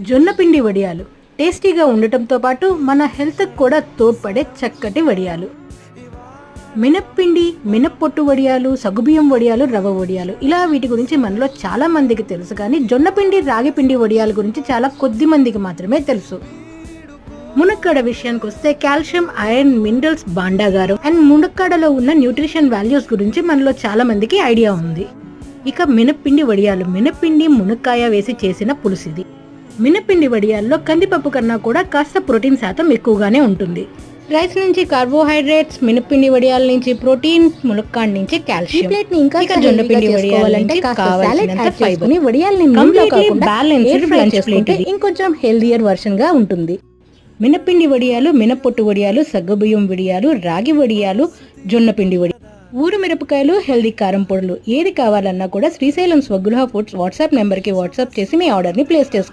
జొన్నపిండి వడియాలు టేస్టీగా ఉండటంతో పాటు మన హెల్త్కి కూడా తోడ్పడే చక్కటి వడియాలు. మినప్పిండి, మినప్పొట్టు వడియాలు, సగ్గుబియ్యం వడియాలు, రవ్వ వడియాలు, ఇలా వీటి గురించి మనలో చాలా మందికి తెలుసు. కానీ జొన్నపిండి, రాగిపిండి వడియాల గురించి చాలా కొద్ది మందికి మాత్రమే తెలుసు. మునక్కాడ విషయానికి వస్తే కాల్షియం, ఐరన్, మినరల్స్ భాండాగారం అండ్ మునక్కాడలో ఉన్న న్యూట్రిషన్ వాల్యూస్ గురించి మనలో చాలా మందికి ఐడియా ఉంది. ఇక మినప్పిండి వడియాలు, మినప్పిండి, మునక్కాయ వేసి చేసిన పులుసు. మినప్పిండి వడియాల్లో కందిపప్పు కన్నా కూడా కాస్త ప్రోటీన్ శాతం ఎక్కువగానే ఉంటుంది. రైస్ నుంచి కార్బోహైడ్రేట్స్, మినప్పిండి వడియాల నుంచి ప్రోటీన్, మునక్కాడ నుంచి కాల్షియం. ఇంకా జొన్నపిండి వడియాలంటే కావాల్సినంత ఫైబర్. వడియాల్ని బ్యాలెన్స్డ్ లంచ్ ప్లేట్ ఇంకొంచెం హెల్దియర్ వర్షన్ గా ఉంటుంది. మినప్పిండి వడియాలు, మినప్పొట్టు వడియాలు, సగ్గుబియ్యం వడియాలు, రాగి వడియాలు, జొన్నపిండి వడియాలు, ఊరు మిరపకాయలు, హెల్దీ కారం పొడులు, ఏది కావాలన్నా కూడా శ్రీశైలం స్వగృహ ఫుడ్స్ వాట్సాప్ నెంబర్కి వాట్సాప్ చేసి మీ ఆర్డర్ని ప్లేస్ చేసుకోండి.